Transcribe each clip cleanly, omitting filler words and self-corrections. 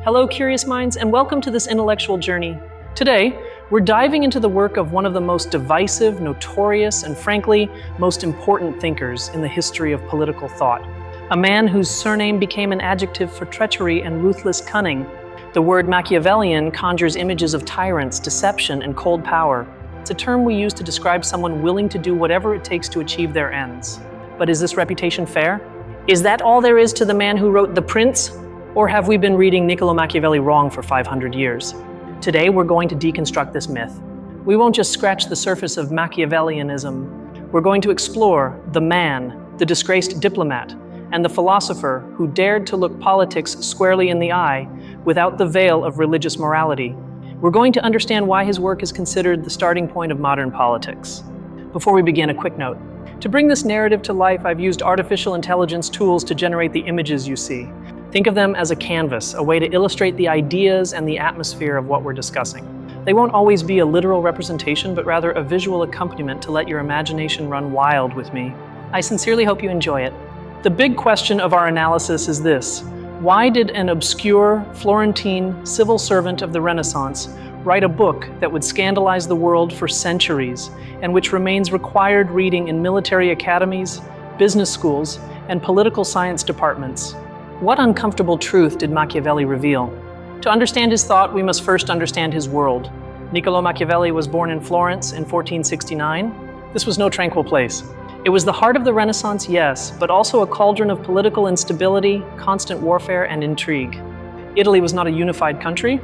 Hello, curious minds, and welcome to this intellectual journey. Today, we're diving into the work of one of the most divisive, notorious, and frankly, most important thinkers in the history of political thought. A man whose surname became an adjective for treachery and ruthless cunning. The word Machiavellian conjures images of tyrants, deception, and cold power. It's a term we use to describe someone willing to do whatever it takes to achieve their ends. But is this reputation fair? Is that all there is to the man who wrote The Prince? Or have we been reading Niccolo Machiavelli wrong for 500 years? Today, we're going to deconstruct this myth. We won't just scratch the surface of Machiavellianism. We're going to explore the man, the disgraced diplomat, and the philosopher who dared to look politics squarely in the eye without the veil of religious morality. We're going to understand why his work is considered the starting point of modern politics. Before we begin, a quick note. To bring this narrative to life, I've used artificial intelligence tools to generate the images you see. Think of them as a canvas, a way to illustrate the ideas and the atmosphere of what we're discussing. They won't always be a literal representation, but rather a visual accompaniment to let your imagination run wild with me. I sincerely hope you enjoy it. The big question of our analysis is this: why did an obscure Florentine civil servant of the Renaissance write a book that would scandalize the world for centuries and which remains required reading in military academies, business schools, and political science departments? What uncomfortable truth did Machiavelli reveal? To understand his thought, we must first understand his world. Niccolo Machiavelli was born in Florence in 1469. This was no tranquil place. It was the heart of the Renaissance, yes, but also a cauldron of political instability, constant warfare, and intrigue. Italy was not a unified country.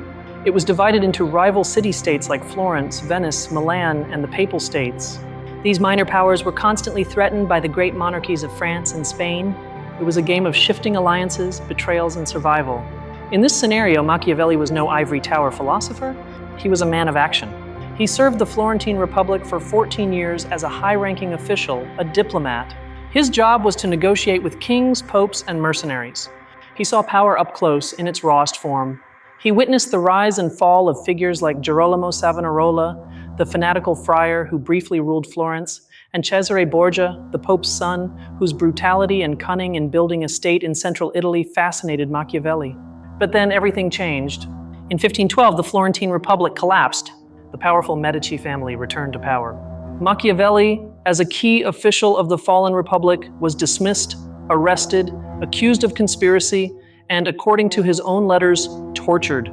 It was divided into rival city-states like Florence, Venice, Milan, and the Papal States. These minor powers were constantly threatened by the great monarchies of France and Spain. It was a game of shifting alliances, betrayals, and survival. In this scenario, Machiavelli was no ivory tower philosopher. He was a man of action. He served the Florentine Republic for 14 years as a high-ranking official, a diplomat. His job was to negotiate with kings, popes, and mercenaries. He saw power up close in its rawest form. He witnessed the rise and fall of figures like Girolamo Savonarola, the fanatical friar who briefly ruled Florence, and Cesare Borgia, the Pope's son, whose brutality and cunning in building a state in central Italy fascinated Machiavelli. But then everything changed. In 1512, the Florentine Republic collapsed. The powerful Medici family returned to power. Machiavelli, as a key official of the fallen republic, was dismissed, arrested, accused of conspiracy, and, according to his own letters, tortured.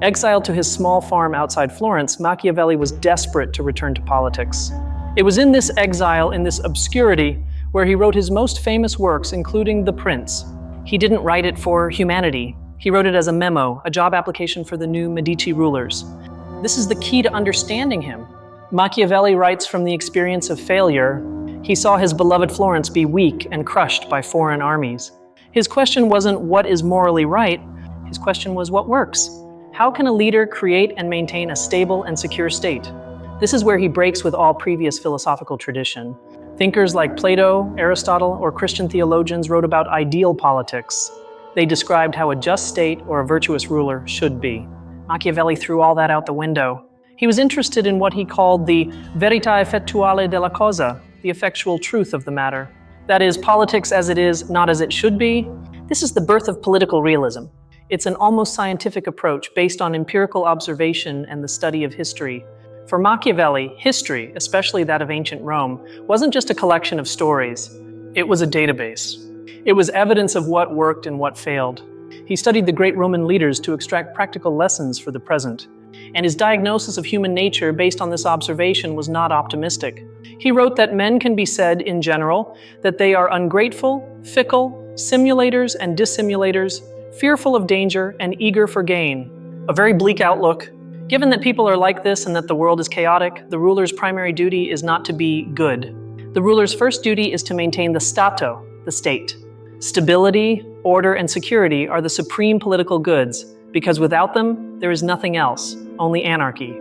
Exiled to his small farm outside Florence, Machiavelli was desperate to return to politics. It was in this exile, in this obscurity, where he wrote his most famous works, including The Prince. He didn't write it for humanity. He wrote it as a memo, a job application for the new Medici rulers. This is the key to understanding him. Machiavelli writes from the experience of failure. He saw his beloved Florence be weak and crushed by foreign armies. His question wasn't what is morally right. His question was what works. How can a leader create and maintain a stable and secure state? This is where he breaks with all previous philosophical tradition. Thinkers like Plato, Aristotle, or Christian theologians wrote about ideal politics. They described how a just state or a virtuous ruler should be. Machiavelli threw all that out the window. He was interested in what he called the verità effettuale della cosa, the effectual truth of the matter. That is, politics as it is, not as it should be. This is the birth of political realism. It's an almost scientific approach based on empirical observation and the study of history. For Machiavelli, history, especially that of ancient Rome, wasn't just a collection of stories. It was a database. It was evidence of what worked and what failed. He studied the great Roman leaders to extract practical lessons for the present. And his diagnosis of human nature based on this observation was not optimistic. He wrote that men can be said, in general, that they are ungrateful, fickle, simulators and dissimulators, fearful of danger and eager for gain. A very bleak outlook. Given that people are like this and that the world is chaotic, the ruler's primary duty is not to be good. The ruler's first duty is to maintain the stato, the state. Stability, order, and security are the supreme political goods, because without them, there is nothing else, only anarchy.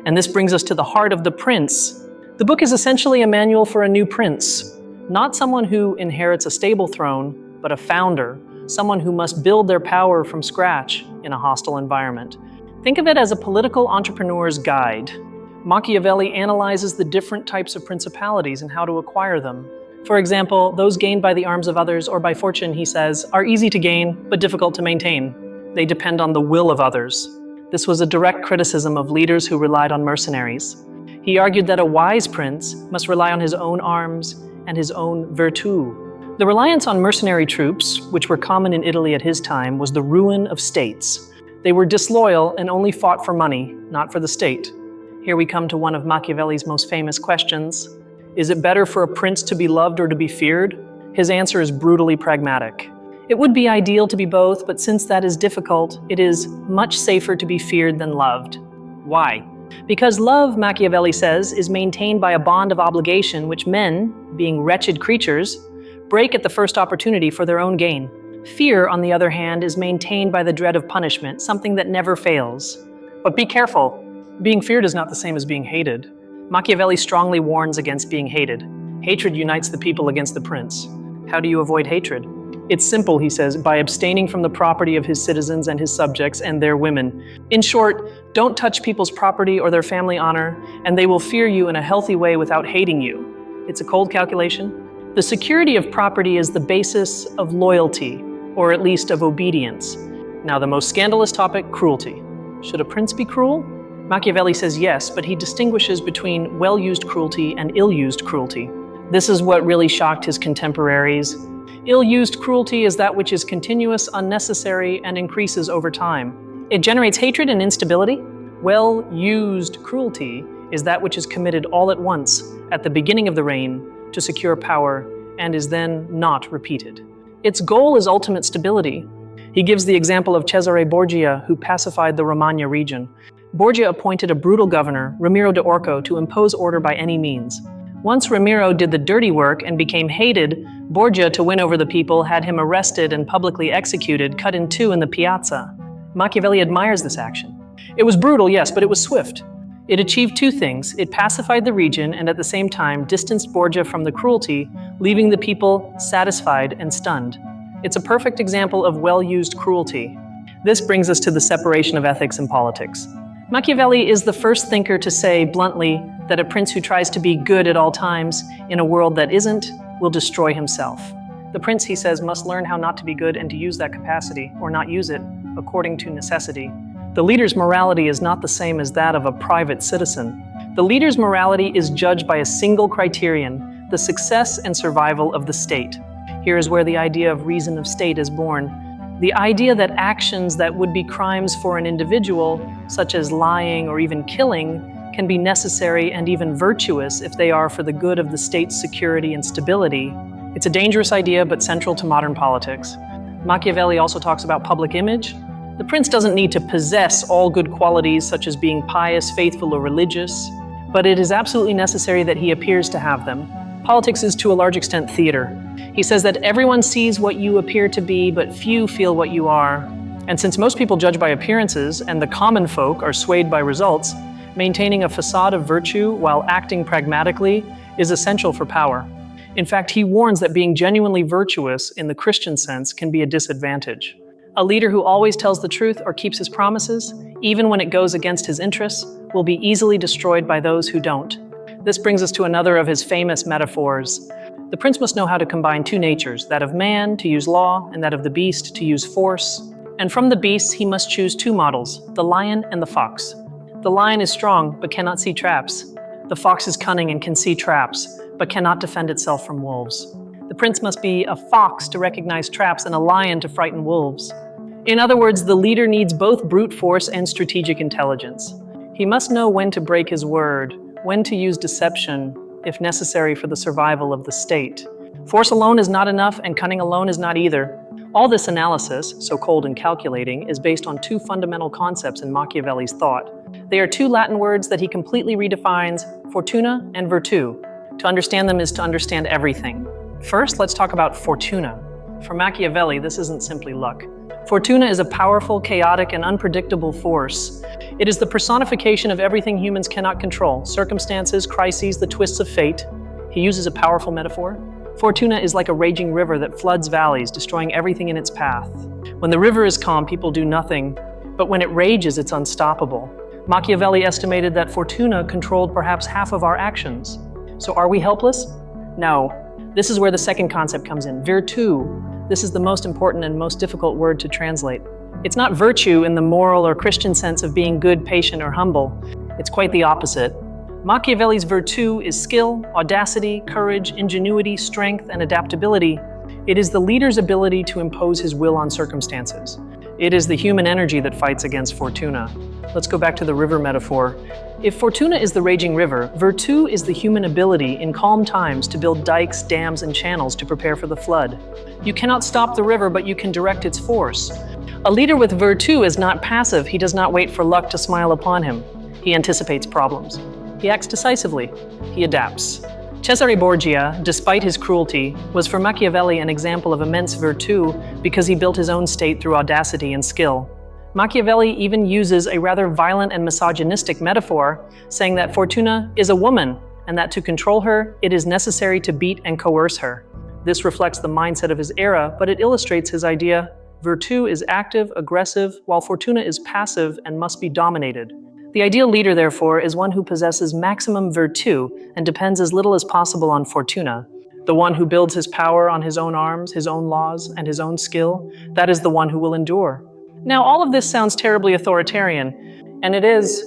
And this brings us to the heart of The Prince. The book is essentially a manual for a new prince, not someone who inherits a stable throne, but a founder, someone who must build their power from scratch in a hostile environment. Think of it as a political entrepreneur's guide. Machiavelli analyzes the different types of principalities and how to acquire them. For example, those gained by the arms of others or by fortune, he says, are easy to gain, but difficult to maintain. They depend on the will of others. This was a direct criticism of leaders who relied on mercenaries. He argued that a wise prince must rely on his own arms and his own virtù. The reliance on mercenary troops, which were common in Italy at his time, was the ruin of states. They were disloyal and only fought for money, not for the state. Here we come to one of Machiavelli's most famous questions. Is it better for a prince to be loved or to be feared? His answer is brutally pragmatic. It would be ideal to be both, but since that is difficult, it is much safer to be feared than loved. Why? Because love, Machiavelli says, is maintained by a bond of obligation which men, being wretched creatures, break at the first opportunity for their own gain. Fear, on the other hand, is maintained by the dread of punishment, something that never fails. But be careful. Being feared is not the same as being hated. Machiavelli strongly warns against being hated. Hatred unites the people against the prince. How do you avoid hatred? It's simple, he says, by abstaining from the property of his citizens and his subjects and their women. In short, don't touch people's property or their family honor, and they will fear you in a healthy way without hating you. It's a cold calculation. The security of property is the basis of loyalty, or at least of obedience. Now, the most scandalous topic, cruelty. Should a prince be cruel? Machiavelli says yes, but he distinguishes between well-used cruelty and ill-used cruelty. This is what really shocked his contemporaries. Ill-used cruelty is that which is continuous, unnecessary, and increases over time. It generates hatred and instability. Well-used cruelty is that which is committed all at once, at the beginning of the reign, to secure power, and is then not repeated. Its goal is ultimate stability. He gives the example of Cesare Borgia, who pacified the Romagna region. Borgia appointed a brutal governor, Ramiro de Orco, to impose order by any means. Once Ramiro did the dirty work and became hated, Borgia, to win over the people, had him arrested and publicly executed, cut in two in the piazza. Machiavelli admires this action. It was brutal, yes, but it was swift. It achieved two things. It pacified the region and at the same time distanced Borgia from the cruelty, leaving the people satisfied and stunned. It's a perfect example of well-used cruelty. This brings us to the separation of ethics and politics. Machiavelli is the first thinker to say bluntly that a prince who tries to be good at all times in a world that isn't will destroy himself. The prince, he says, must learn how not to be good and to use that capacity, or not use it, according to necessity. The leader's morality is not the same as that of a private citizen. The leader's morality is judged by a single criterion, the success and survival of the state. Here is where the idea of reason of state is born. The idea that actions that would be crimes for an individual, such as lying or even killing, can be necessary and even virtuous if they are for the good of the state's security and stability. It's a dangerous idea, but central to modern politics. Machiavelli also talks about public image. The prince doesn't need to possess all good qualities such as being pious, faithful, or religious, but it is absolutely necessary that he appears to have them. Politics is to a large extent theater. He says that everyone sees what you appear to be, but few feel what you are. And since most people judge by appearances and the common folk are swayed by results, maintaining a facade of virtue while acting pragmatically is essential for power. In fact, he warns that being genuinely virtuous in the Christian sense can be a disadvantage. A leader who always tells the truth or keeps his promises, even when it goes against his interests, will be easily destroyed by those who don't. This brings us to another of his famous metaphors. The prince must know how to combine two natures, that of man to use law and that of the beast to use force. And from the beasts he must choose two models, the lion and the fox. The lion is strong but cannot see traps. The fox is cunning and can see traps, but cannot defend itself from wolves. The prince must be a fox to recognize traps and a lion to frighten wolves. In other words, the leader needs both brute force and strategic intelligence. He must know when to break his word, when to use deception, if necessary for the survival of the state. Force alone is not enough, and cunning alone is not either. All this analysis, so cold and calculating, is based on two fundamental concepts in Machiavelli's thought. They are two Latin words that he completely redefines, fortuna and virtù. To understand them is to understand everything. First, let's talk about fortuna. For Machiavelli, this isn't simply luck. Fortuna is a powerful, chaotic, and unpredictable force. It is the personification of everything humans cannot control, circumstances, crises, the twists of fate. He uses a powerful metaphor. Fortuna is like a raging river that floods valleys, destroying everything in its path. When the river is calm, people do nothing, but when it rages, it's unstoppable. Machiavelli estimated that fortuna controlled perhaps half of our actions. So are we helpless? No. This is where the second concept comes in, virtù. This is the most important and most difficult word to translate. It's not virtue in the moral or Christian sense of being good, patient, or humble. It's quite the opposite. Machiavelli's virtù is skill, audacity, courage, ingenuity, strength, and adaptability. It is the leader's ability to impose his will on circumstances. It is the human energy that fights against fortuna. Let's go back to the river metaphor. If fortuna is the raging river, virtù is the human ability in calm times to build dikes, dams, and channels to prepare for the flood. You cannot stop the river, but you can direct its force. A leader with virtù is not passive. He does not wait for luck to smile upon him. He anticipates problems. He acts decisively. He adapts. Cesare Borgia, despite his cruelty, was for Machiavelli an example of immense virtù because he built his own state through audacity and skill. Machiavelli even uses a rather violent and misogynistic metaphor, saying that Fortuna is a woman and that to control her, it is necessary to beat and coerce her. This reflects the mindset of his era, but it illustrates his idea: virtù is active, aggressive, while Fortuna is passive and must be dominated. The ideal leader, therefore, is one who possesses maximum virtù and depends as little as possible on fortuna. The one who builds his power on his own arms, his own laws, and his own skill, that is the one who will endure. Now, all of this sounds terribly authoritarian, and it is.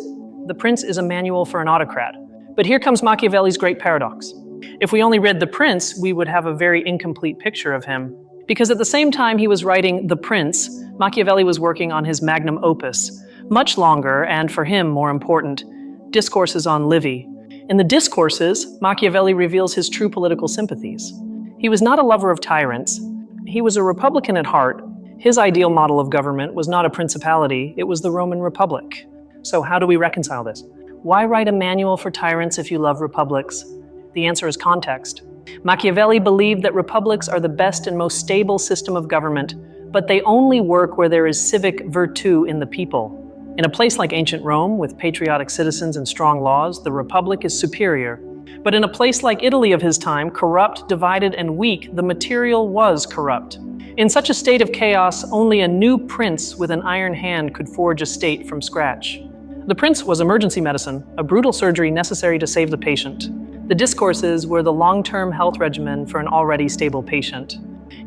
The Prince is a manual for an autocrat. But here comes Machiavelli's great paradox. If we only read The Prince, we would have a very incomplete picture of him. Because at the same time he was writing The Prince, Machiavelli was working on his magnum opus, much longer, and for him more important, Discourses on Livy. In the Discourses, Machiavelli reveals his true political sympathies. He was not a lover of tyrants. He was a Republican at heart. His ideal model of government was not a principality, it was the Roman Republic. So how do we reconcile this? Why write a manual for tyrants if you love republics? The answer is context. Machiavelli believed that republics are the best and most stable system of government, but they only work where there is civic virtù in the people. In a place like ancient Rome, with patriotic citizens and strong laws, the republic is superior. But in a place like Italy of his time, corrupt, divided, and weak, the material was corrupt. In such a state of chaos, only a new prince with an iron hand could forge a state from scratch. The Prince was emergency medicine, a brutal surgery necessary to save the patient. The Discourses were the long-term health regimen for an already stable patient.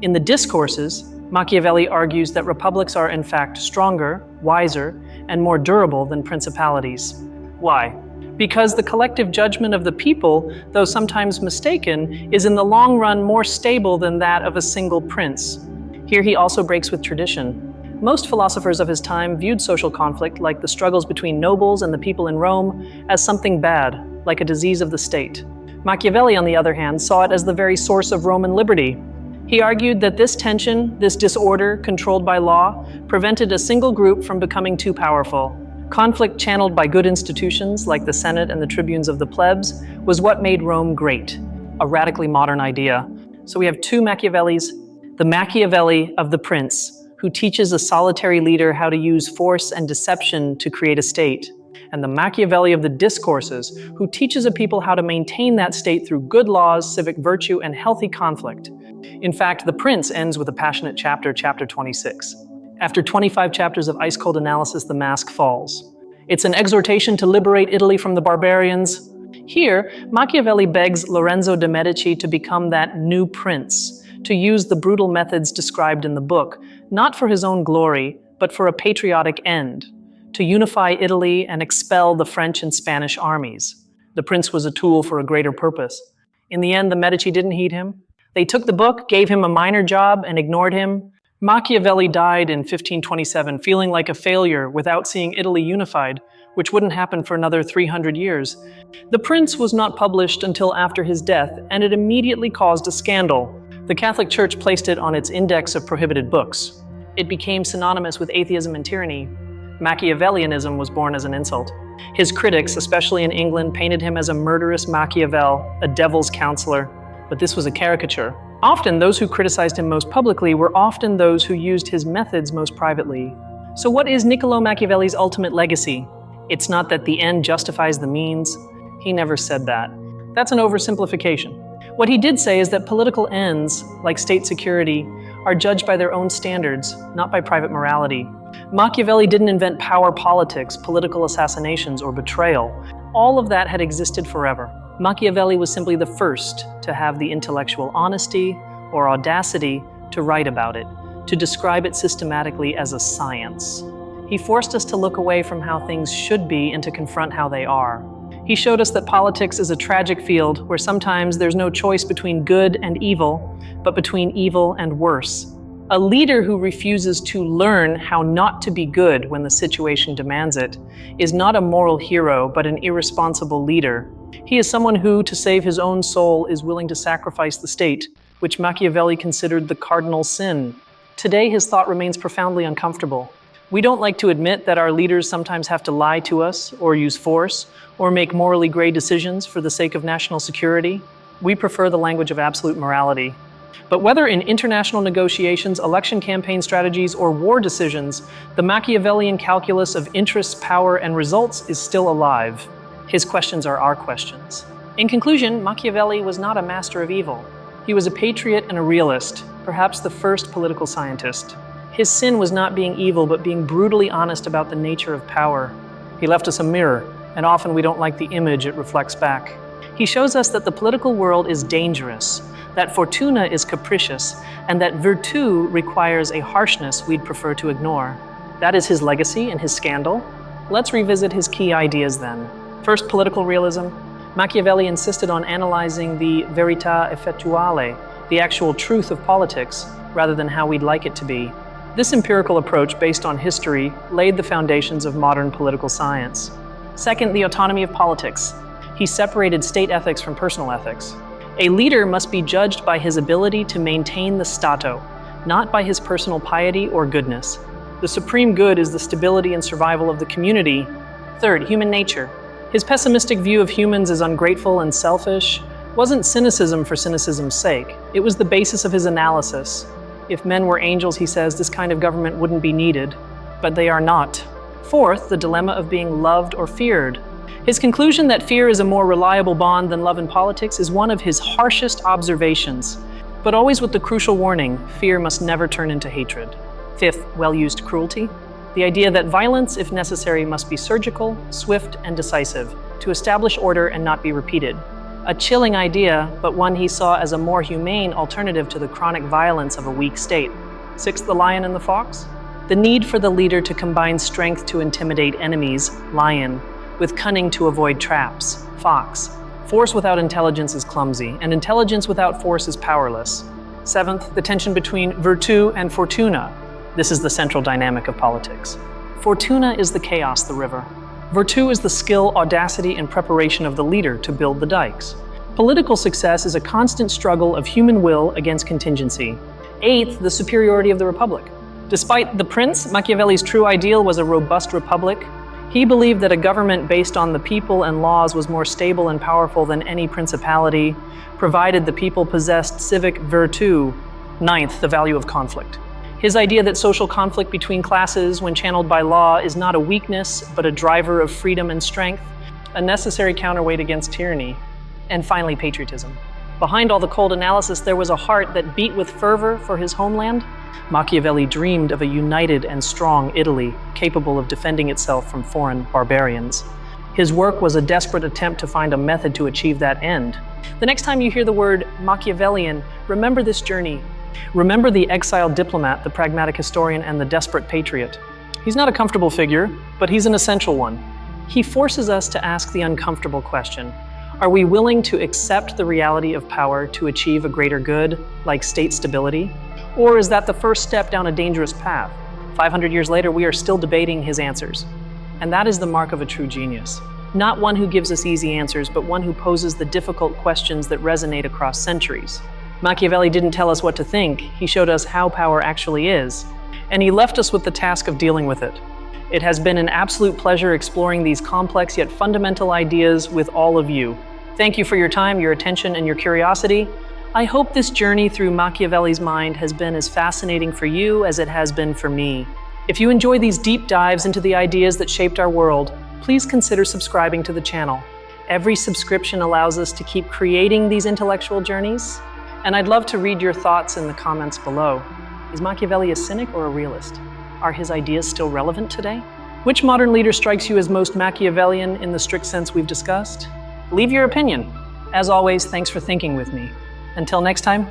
In the Discourses, Machiavelli argues that republics are in fact stronger, wiser, and more durable than principalities. Why? Because the collective judgment of the people, though sometimes mistaken, is in the long run more stable than that of a single prince. Here he also breaks with tradition. Most philosophers of his time viewed social conflict, like the struggles between nobles and the people in Rome, as something bad, like a disease of the state. Machiavelli, on the other hand, saw it as the very source of Roman liberty. He argued that this tension, this disorder controlled by law, prevented a single group from becoming too powerful. Conflict channeled by good institutions, like the Senate and the tribunes of the plebs, was what made Rome great, a radically modern idea. So we have two Machiavellis: the Machiavelli of the Prince, who teaches a solitary leader how to use force and deception to create a state, and the Machiavelli of the Discourses, who teaches a people how to maintain that state through good laws, civic virtue, and healthy conflict. In fact, The Prince ends with a passionate chapter, chapter 26. After 25 chapters of ice-cold analysis, the mask falls. It's an exhortation to liberate Italy from the barbarians. Here, Machiavelli begs Lorenzo de' Medici to become that new prince, to use the brutal methods described in the book, not for his own glory, but for a patriotic end, to unify Italy and expel the French and Spanish armies. The prince was a tool for a greater purpose. In the end, the Medici didn't heed him. They took the book, gave him a minor job, and ignored him. Machiavelli died in 1527, feeling like a failure without seeing Italy unified, which wouldn't happen for another 300 years. The Prince was not published until after his death, and it immediately caused a scandal. The Catholic Church placed it on its index of prohibited books. It became synonymous with atheism and tyranny. Machiavellianism was born as an insult. His critics, especially in England, painted him as a murderous Machiavel, a devil's counselor. But this was a caricature. Often, those who criticized him most publicly were often those who used his methods most privately. So what is Niccolò Machiavelli's ultimate legacy? It's not that the end justifies the means. He never said that. That's an oversimplification. What he did say is that political ends, like state security, are judged by their own standards, not by private morality. Machiavelli didn't invent power politics, political assassinations, or betrayal. All of that had existed forever. Machiavelli was simply the first to have the intellectual honesty or audacity to write about it, to describe it systematically as a science. He forced us to look away from how things should be and to confront how they are. He showed us that politics is a tragic field where sometimes there's no choice between good and evil, but between evil and worse. A leader who refuses to learn how not to be good when the situation demands it is not a moral hero, but an irresponsible leader. He is someone who, to save his own soul, is willing to sacrifice the state, which Machiavelli considered the cardinal sin. Today, his thought remains profoundly uncomfortable. We don't like to admit that our leaders sometimes have to lie to us, or use force, or make morally gray decisions for the sake of national security. We prefer the language of absolute morality. But whether in international negotiations, election campaign strategies, or war decisions, the Machiavellian calculus of interests, power, and results is still alive. His questions are our questions. In conclusion, Machiavelli was not a master of evil. He was a patriot and a realist, perhaps the first political scientist. His sin was not being evil, but being brutally honest about the nature of power. He left us a mirror, and often we don't like the image it reflects back. He shows us that the political world is dangerous, that fortuna is capricious, and that virtù requires a harshness we'd prefer to ignore. That is his legacy and his scandal. Let's revisit his key ideas then. First, political realism. Machiavelli insisted on analyzing the verità effettuale, the actual truth of politics, rather than how we'd like it to be. This empirical approach, based on history, laid the foundations of modern political science. Second, the autonomy of politics. He separated state ethics from personal ethics. A leader must be judged by his ability to maintain the stato, not by his personal piety or goodness. The supreme good is the stability and survival of the community. Third, human nature. His pessimistic view of humans as ungrateful and selfish wasn't cynicism for cynicism's sake. It was the basis of his analysis. If men were angels, he says, this kind of government wouldn't be needed, but they are not. Fourth, the dilemma of being loved or feared. His conclusion that fear is a more reliable bond than love in politics is one of his harshest observations, but always with the crucial warning, fear must never turn into hatred. Fifth, well-used cruelty. The idea that violence, if necessary, must be surgical, swift, and decisive, to establish order and not be repeated. A chilling idea, but one he saw as a more humane alternative to the chronic violence of a weak state. Sixth, the lion and the fox. The need for the leader to combine strength to intimidate enemies, lion, with cunning to avoid traps, fox. Force without intelligence is clumsy, and intelligence without force is powerless. Seventh, the tension between virtù and fortuna. This is the central dynamic of politics. Fortuna is the chaos, the river. Virtù is the skill, audacity, and preparation of the leader to build the dikes. Political success is a constant struggle of human will against contingency. Eighth, the superiority of the republic. Despite the prince, Machiavelli's true ideal was a robust republic. He believed that a government based on the people and laws was more stable and powerful than any principality, provided the people possessed civic virtù. Ninth, the value of conflict. His idea that social conflict between classes, when channeled by law, is not a weakness, but a driver of freedom and strength, a necessary counterweight against tyranny. And finally, patriotism. Behind all the cold analysis, there was a heart that beat with fervor for his homeland. Machiavelli dreamed of a united and strong Italy, capable of defending itself from foreign barbarians. His work was a desperate attempt to find a method to achieve that end. The next time you hear the word Machiavellian, remember this journey. Remember the exiled diplomat, the pragmatic historian, and the desperate patriot. He's not a comfortable figure, but he's an essential one. He forces us to ask the uncomfortable question. Are we willing to accept the reality of power to achieve a greater good, like state stability? Or is that the first step down a dangerous path? 500 years later, we are still debating his answers. And that is the mark of a true genius. Not one who gives us easy answers, but one who poses the difficult questions that resonate across centuries. Machiavelli didn't tell us what to think, he showed us how power actually is, and he left us with the task of dealing with it. It has been an absolute pleasure exploring these complex yet fundamental ideas with all of you. Thank you for your time, your attention, and your curiosity. I hope this journey through Machiavelli's mind has been as fascinating for you as it has been for me. If you enjoy these deep dives into the ideas that shaped our world, please consider subscribing to the channel. Every subscription allows us to keep creating these intellectual journeys, and I'd love to read your thoughts in the comments below. Is Machiavelli a cynic or a realist? Are his ideas still relevant today? Which modern leader strikes you as most Machiavellian in the strict sense we've discussed? Leave your opinion. As always, thanks for thinking with me. Until next time,